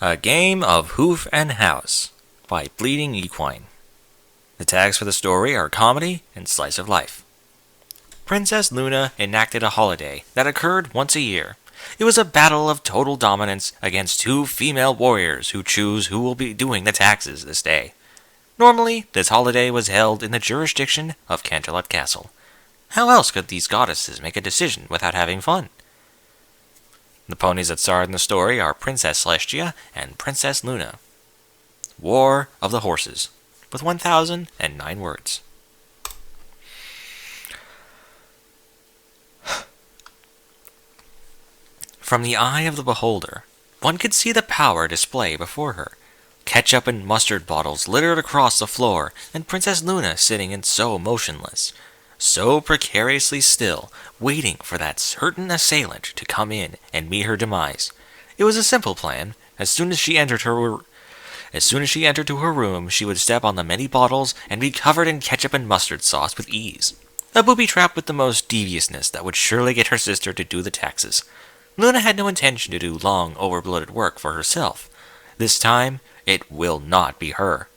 A Game of Hoof and House by BleedingEquine. The tags for the story are comedy and slice of life. Princess Luna enacted a holiday that occurred once a year. It was a battle of total dominance against two female warriors who choose who will be doing the taxes this day. Normally, this holiday was held in the jurisdiction of Canterlot Castle. How else could these goddesses make a decision without having fun? The ponies that starred in the story are Princess Celestia and Princess Luna. War of the Horses, with 1,009 words. From the eye of the beholder, one could see the power display before her. Ketchup and mustard bottles littered across the floor, and Princess Luna sitting in so motionless, so precariously still, waiting for that certain assailant to come in and meet her demise. It was a simple plan. As soon as she entered to her room, she would step on the many bottles and be covered in ketchup and mustard sauce with ease. A booby trap with the most deviousness that would surely get her sister to do the taxes. Luna had no intention to do long, over-bloated work for herself. This time, it will not be her.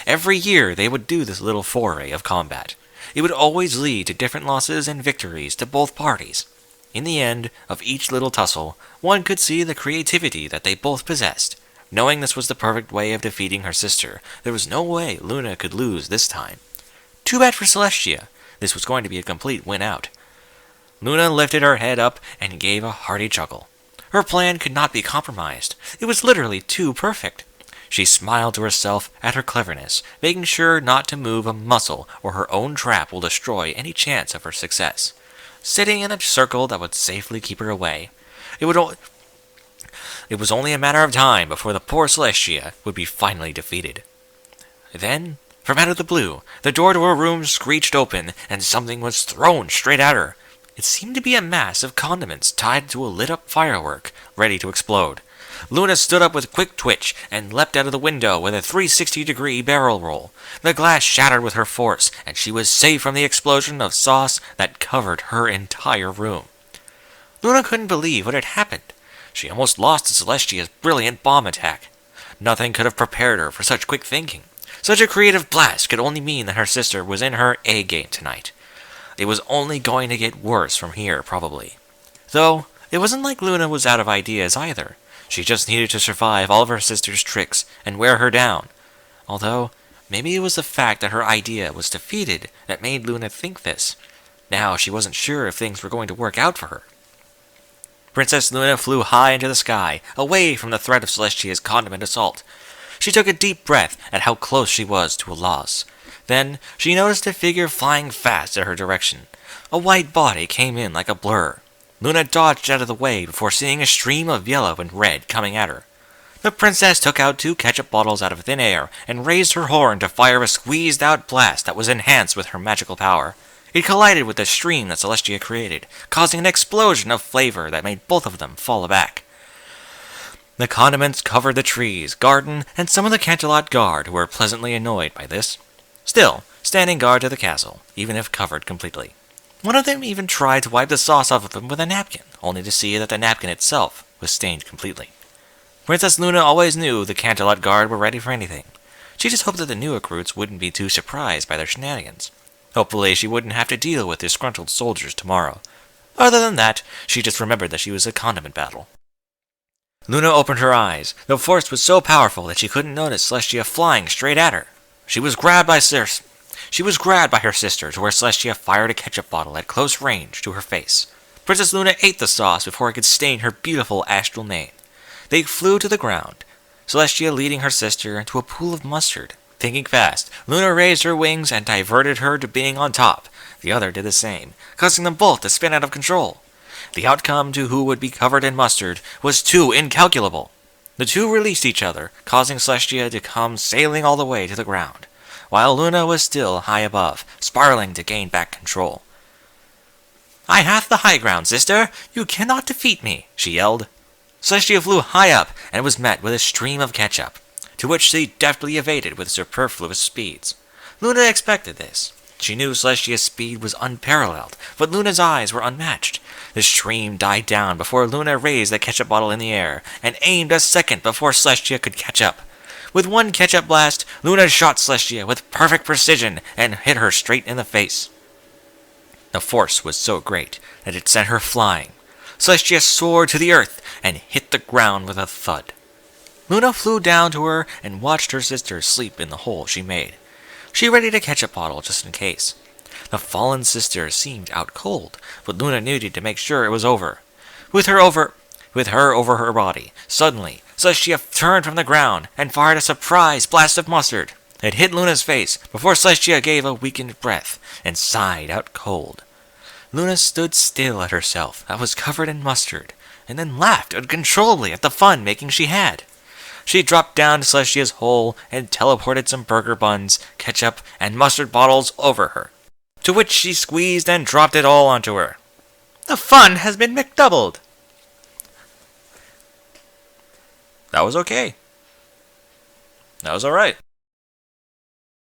Every year they would do this little foray of combat. It would always lead to different losses and victories to both parties. In the end of each little tussle, one could see the creativity that they both possessed. Knowing this was the perfect way of defeating her sister, there was no way Luna could lose this time. Too bad for Celestia. This was going to be a complete win-out. Luna lifted her head up and gave a hearty chuckle. Her plan could not be compromised. It was literally too perfect. She smiled to herself at her cleverness, making sure not to move a muscle or her own trap will destroy any chance of her success. Sitting in a circle that would safely keep her away. It was only a matter of time before the poor Celestia would be finally defeated. Then, from out of the blue, the door to her room screeched open, and something was thrown straight at her. It seemed to be a mass of condiments tied to a lit-up firework, ready to explode. Luna stood up with a quick twitch and leapt out of the window with a 360-degree barrel roll. The glass shattered with her force, and she was safe from the explosion of sauce that covered her entire room. Luna couldn't believe what had happened. She almost lost to Celestia's brilliant bomb attack. Nothing could have prepared her for such quick thinking. Such a creative blast could only mean that her sister was in her A-game tonight. It was only going to get worse from here, probably. Though, it wasn't like Luna was out of ideas either. She just needed to survive all of her sister's tricks and wear her down. Although, maybe it was the fact that her idea was defeated that made Luna think this. Now she wasn't sure if things were going to work out for her. Princess Luna flew high into the sky, away from the threat of Celestia's condiment assault. She took a deep breath at how close she was to a loss. Then, she noticed a figure flying fast in her direction. A white body came in like a blur. Luna dodged out of the way before seeing a stream of yellow and red coming at her. The princess took out 2 ketchup bottles out of thin air and raised her horn to fire a squeezed-out blast that was enhanced with her magical power. It collided with the stream that Celestia created, causing an explosion of flavor that made both of them fall aback. The condiments covered the trees, garden, and some of the Canterlot guard who were pleasantly annoyed by this. Still, standing guard to the castle, even if covered completely. One of them even tried to wipe the sauce off of him with a napkin, only to see that the napkin itself was stained completely. Princess Luna always knew the Canterlot guard were ready for anything. She just hoped that the new recruits wouldn't be too surprised by their shenanigans. Hopefully she wouldn't have to deal with disgruntled soldiers tomorrow. Other than that, she just remembered that she was a condiment battle. Luna opened her eyes. The force was so powerful that she couldn't notice Celestia flying straight at her. She was grabbed by her sister to where Celestia fired a ketchup bottle at close range to her face. Princess Luna ate the sauce before it could stain her beautiful astral mane. They flew to the ground, Celestia leading her sister into a pool of mustard. Thinking fast, Luna raised her wings and diverted her to being on top. The other did the same, causing them both to spin out of control. The outcome to who would be covered in mustard was too incalculable. The two released each other, causing Celestia to come sailing all the way to the ground, while Luna was still high above, spiraling to gain back control. "I have the high ground, sister! You cannot defeat me!" she yelled. Celestia flew high up and was met with a stream of ketchup, to which she deftly evaded with superfluous speeds. Luna expected this. She knew Celestia's speed was unparalleled, but Luna's eyes were unmatched. The stream died down before Luna raised the ketchup bottle in the air, and aimed a second before Celestia could catch up. With one ketchup blast, Luna shot Celestia with perfect precision and hit her straight in the face. The force was so great that it sent her flying. Celestia soared to the earth and hit the ground with a thud. Luna flew down to her and watched her sister sleep in the hole she made. She readied a ketchup bottle just in case. The fallen sister seemed out cold, but Luna needed to make sure it was over. With her over her body, suddenly, Celestia turned from the ground and fired a surprise blast of mustard. It hit Luna's face before Celestia gave a weakened breath and sighed out cold. Luna stood still at herself that was covered in mustard, and then laughed uncontrollably at the fun making she had. She dropped down to Celestia's hole and teleported some burger buns, ketchup, and mustard bottles over her, to which she squeezed and dropped it all onto her. The fun has been McDoubled. That was okay. That was alright.